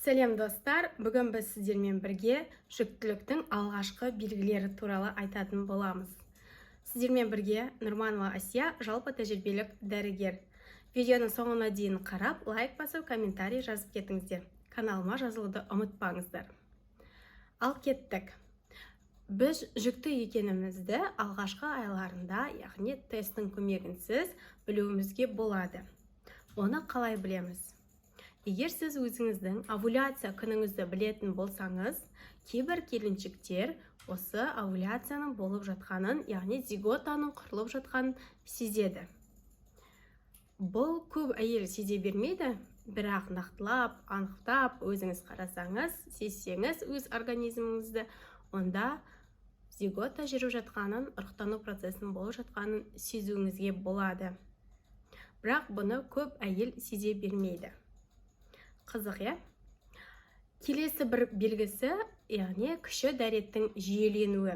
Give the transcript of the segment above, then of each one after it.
Сәлем достар, бүгін біз сіздермен бірге жүктіліктің алғашқы белгілері туралы айтатын боламыз. Сіздермен бірге Нұрманова Асия, жалпы тәжірибелік дәрігер. Видеоның соңына дейін қарап, лайк басып, комментарий жазып кетіңіздер. Каналыма жазылуды ұмытпаңыздар. Ал кеттік. Біз жүкті екенімізді алғашқы айларында, яғни тесттің көмегінсіз білуімізге болады. Оны қалай білеміз? Егер сіз өзіңіздің овуляция күніңізді білетін болсаңыз, кейбір келіншектер осы овуляцияның болып жатқанын, яғни зиготаның құрылып жатқанын сезеді. Бұл көп әйел сезе бермейді, бірақ нақтылап, анықтап өзіңіз қарасаңыз, сезсеңіз өз организміңізді, онда зигота жүріп жатқанын, ұрықтану процесінің болып жатқанын сезуіңізге болады. Бірақ бұны көп әйел сезе бермейді. Қызық, е? Келесі бір белгісі, яғни кіші дәреттің жиіленуі.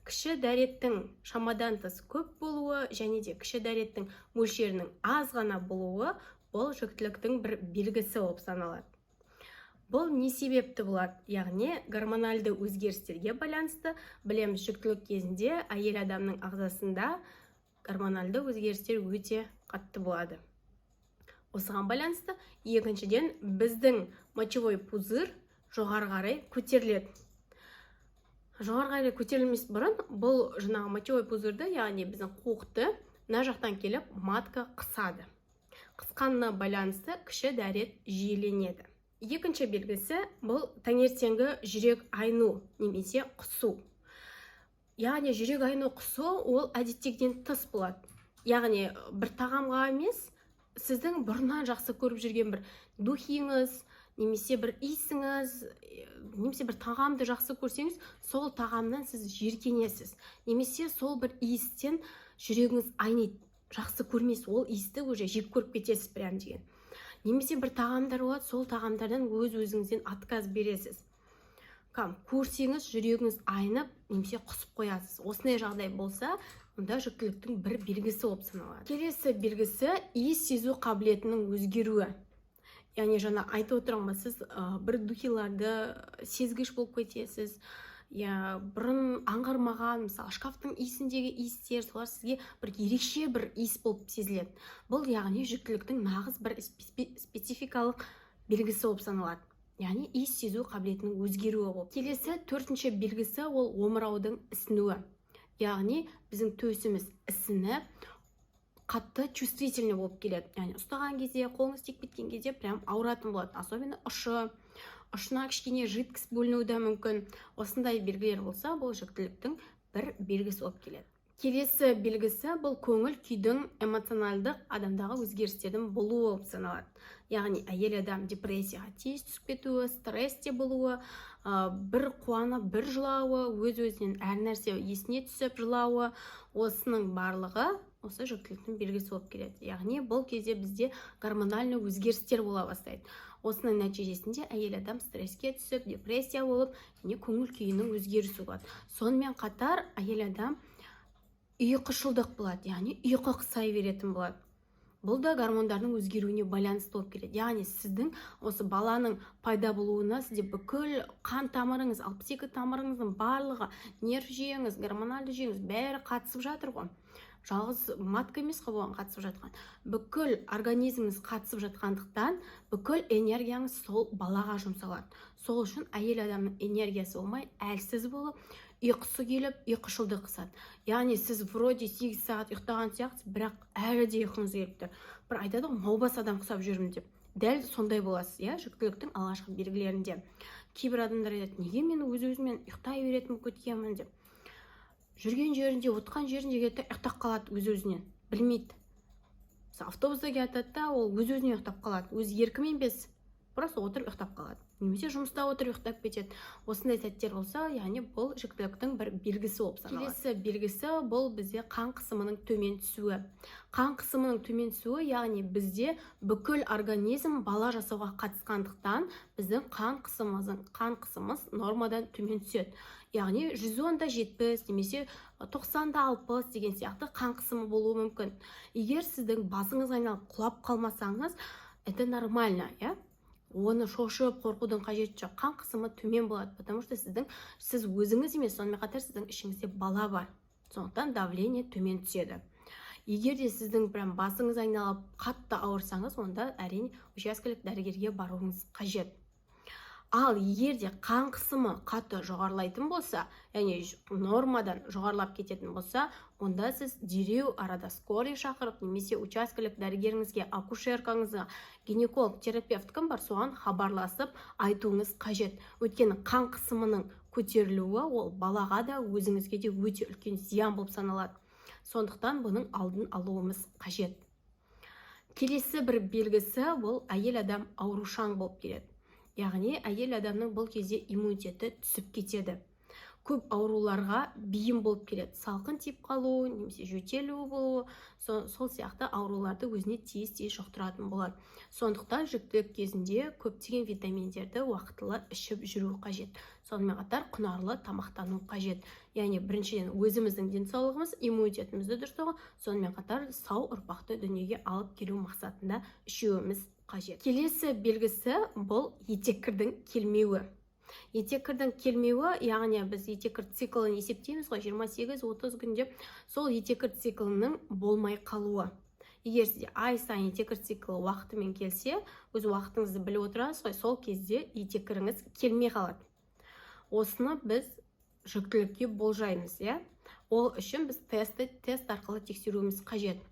Кіші дәреттің шамадан тыс көп болуы және де кіші дәреттің мөлшерінің аз ғана болуы бұл жүктіліктің бір белгісі болып саналады. Бұл не себепті болады? Яғни гормоналды өзгерістерге байланысты, білеміз, жүктілік кезінде әйел адамның ағзасында гормоналды өзгерістер өте қатты болады. Осыған байланысты, екіншіден, біздің мочевой пузыр жоғары қарай көтеріледі. Жоғары қарай көтерілмес бұрын, бұл жаңағы мочевой пузырды, яғни біздің қуықты, мына жақтан келіп матка қысады. Қысқанына байланысты кіші дәрет жиіленеді. Екінші белгісі бұл таңертеңгі жүрек айну немесе құсу. Яғни жүрек айну құсу ол әдеттегіден тыс болады. Яғни бір тағамға емес, сіздің бұрыннан жақсы көріп жүрген бір духиіңіз, немесе бір иісіңіз, немесе бір тағамды жақсы көрсеңіз, сол тағамнан сіз жиіркенесіз. Немесе сол бір иістен жүрегіңіз айниды, жақсы көрмейсіз, ол иісті уже жек көріп кетесіз прям деген. Немесе бір тағамдар болады, сол тағамдардан өз-өзіңізден отказ бересіз. Көрсеңіз, жүрегіңіз айнып, немесе құсып қоясыз. Осындай жағдай болса, онда жүктіліктің бір белгісі болып саналады. Келесі белгісі иіс сезу қабілетінің өзгеруі. Яғни жаңа айтып отырмын, сіз бір духиларды сезгіш болып кетесіз. Бұрын аңғармаған, мысалы, шкафтың иісіндегі иістер, солар сізге бір ерекше бір иіс болып сезіледі. Бұл яғни жүктіліктің нағыз бір спецификалық белгісі болып саналады. Яғни иіс сезу қабілетінің өзгеруі болып. Келесі төртінші белгісі ол омыраудың ісінуі. Яғни біздің төсіміз ісініп, қатты чувствительный болып келеді. Яғни ұстаған кезде, қолыңыз тиіп кеткен кезде прям ауыратын болады. Особенно ұшына кішкене жидкость бөлінуі де мүмкін. Осындай белгілер болса, бұл жүктіліктің бір белгісі болып келеді. Келесі белгісі бұл көңіл күйдің эмоционалдық адамдағы өзгерістердің болуы болып саналады. Яғни әйел адам депрессияға тез түсіп кетуі, стресте болуы, бір қуанып, бір жылауы, өз-өзінен әр нәрсе есіне түсіп жылауы, осының барлығы осы жүктіліктің белгісі болып келеді. Яғни бұл кезде бізде гормональный өзгерістер бола бастайды. Осының нәтижесінде әйел адам стресске түсіп, депрессия болып, көңіл күйінің өзгерісі болады. Сонымен қатар әйел адам ұйқышылдық болады, яғни ұйқы қысай беретін болады. Бұл да гормондардың өзгеруіне байланысты болып келеді. Яғни сіздің осы баланың пайда болуына сізде бүкіл қан тамырыңыз, 62 тамырыңыздың барлығы, нерв жүйеңіз, гормоналды жүйеңіз бәрі қатысып жатыр ғой. Жалғыз матка емес қой бұған қатысып жатқан. Бүкіл организміңіз қатысып жатқандықтан, бүкіл энергияңыз сол балаға жұмсалады. Сол үшін әйел адамның энергиясы болмай, әлсіз болып, ұйқысы келіп, ұйқышылдық қысады. Яғни сіз вроде 8 сағат ұйықтаған сияқтысыз, бірақ әлі де ұйқыңыз келіп тұр. Бір айтады ғой, маубас адам құсап жүрмін деп. Дәл сондай боласыз, жүктіліктің алғашқы белгілерінде. Кейбір адамдар айтады, неге мен өз-өзімен ұйықтай беретін көткенмін деп. Жүрген жерінде, отқан жерінде кетті, ұйықтап қалады өз-өзінен, білмейді. Автобуста кетеді да, ол өз-өзіне ұйықтап қалады. Өз еркімен емес, просто отырып ұйықтап қалады. Немесе жұмыста отырып ұйықтап кетеді. Осындай сәттер болса, яғни бұл жүктіліктің бір белгісі болып саналады. Келесі белгісі бұл бізде қан қысымының төмен түсуі. Қан қысымының төмен түсуі, яғни бізде бүкіл организм бала жасауға қатысқандықтан, біздің қан қысымымыз нормадан төмен түседі. Яғни 110-да 70 немесе 90-да 60 деген сияқты қан қысымы болуы мүмкін. Егер сіздің басыңыз айналып құлап қалмасаңыз, это нормально, оны шошып қорқудың қажеті жоқ. Қан қысымы төмен болады, потому что сіз өзіңіз емес, сонымен қатар сіздің ішіңізде бала бар. Сондықтан давление төмен түседі. Егер де сіздің прям басыңыз айналып қатты ауырсаңыз, онда әрине учаскелік дәрігерге баруыңыз қажет. Ал егер де қан қысымы қатты жоғарылайтын болса, яғни нормадан жоғарылап кететін болса, онда сіз дереу арада скорый шақырып, немесе учаскелік дәрігеріңізге, акушеркаңызға, гинеколог, терапевт кім бар, соған хабарласып айтуыңыз қажет. Өйткені қан қысымының көтерілуі ол балаға да өзіңізге де өте үлкен зиян болып саналады. Сондықтан бұның алдын алуымыз қажет. Келесі бір белгісі бұл әйел адам аурушаң болып келеді. Яғни әйел адамның бұл кезде иммунитеті түсіп кетеді. Көп ауруларға бейім болып келеді. Салқын тиіп қалу, немесе жөтелу болу, сол сияқты ауруларды өзіне тез жұқтыратын болады. Сондықтан жүктілік кезінде көптеген витаминдерді уақытылы ішіп жүру қажет. Сонымен қатар құнарлы тамақтану қажет. Яғни біріншіден өзіміздің денсаулығымыз, иммунитетімізді дұрыстауға, сонымен қатар сау ұрпақты дүниеге алып келу мақсатында ішуіміз қажет. Келесі белгісі бұл етеккірдің келмеуі. Етеккірдің келмеуі, яғни біз етеккір циклын есептейміз ғой, 28-30 күнде сол етеккір циклінің болмай қалуы. Егер сізде ай сайын етеккір циклы уақытымен келсе, өз уақытыңызды біліп отырасыз ғой, сол кезде етеккіріңіз келмей қалады. Осыны біз жүктілікке болжаймыз, ол үшін біз тест арқылы тексеруіміз қажет.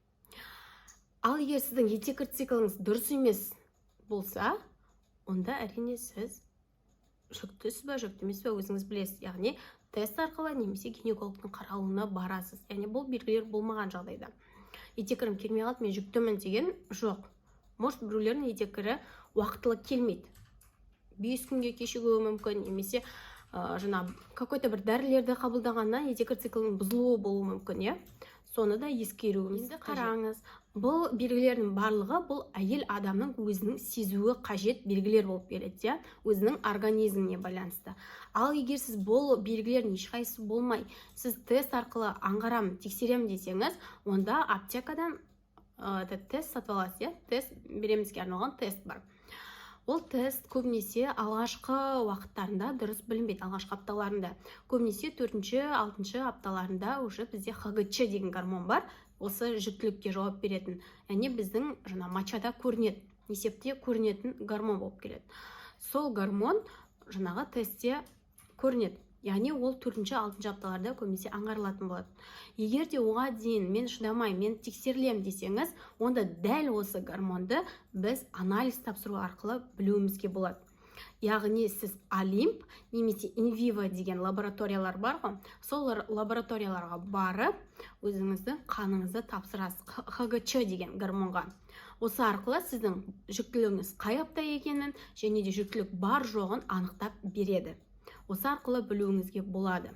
Ал егер сіздің етеккір цикліңіз дұрыс емес болса, онда әрине сіз жүктісіз бе, жүкті емес пе өзіңіз білесіз. Яғни тест арқылы немесе гинекологтың қаралуына барасыз. Яғни бұл белгілер болмаған жағдайда. Етеккірім келмей қалды, мен жүктімін деген жоқ. Может, біреулердің етеккірі уақытылы келмейді. 5 күнге кешігуі мүмкін, немесе какой-то бір дәрілерді қабылдағаннан етеккір циклінің бұзылуы болуы мүмкін, соны да ескеруімізді қараңыз. Бұл белгілердің барлығы бұл әйел адамның өзінің сезуі қажет белгілер болып келеді, өзінің организміне байланысты. Ал егер сіз бұл белгілердің ешқайсысы болмай, сіз тест арқылы аңғарамын, тексерем десеңіз, онда аптекадан тест сатып аласыз, тест беремізге арналған тест бар. Ол тест көбінесе алғашқы уақыттарында дұрыс білінбейді, алғашқы апталарында. Көбінесе 4-6 апталарында уже бізде ХГЧ деген гормон бар, осы жүктілікке жауап беретін. Яғни біздің мочада көрінеді, несепте көрінетін гормон болып келеді. Сол гормон жаңағы тестте көрінеді. Яғни ол 4-6 апталарда көбінесе аңғарылатын болады. Егер де оған дейін мен шыдамай, мен тексерілем десеңіз, онда дәл осы гормонды біз анализ тапсыру арқылы білуімізге болады. Яғни сіз Олимп немесе Инвиво деген лабораториялар бар ғой, сол лабораторияларға барып, өзіңіздің қаныңызды тапсырасыз ХГЧ деген гормонға. Осы арқылы сіздің жүктілігіңіз қай апта екенін және де жүктілік бар жоғын анықтап береді. Осы арқылы білуіңізге болады.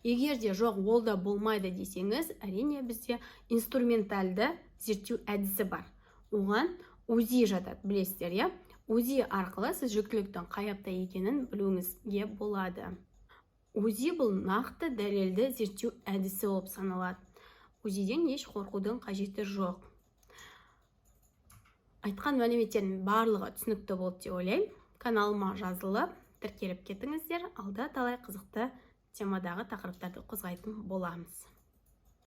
Егер де жоқ, ол да болмайды десеңіз, әрине бізде инструменталды зерттеу әдісі бар. Оған УЗИ жатады, білесіздер, УЗИ арқылы сіз жүктіліктің қай апта екенін білуіңізге болады. УЗИ бұл нақты дәлелді зерттеу әдісі болып саналады. УЗИден еш қорқудың қажеті жоқ. Айтқан мәліметтердің барлығы түсінікті болды деп ойлаймын. Каналыма жазылып, тіркеліп кетіңіздер, алда талай қызықты темадағы тақырыптарды қозғайтын боламыз.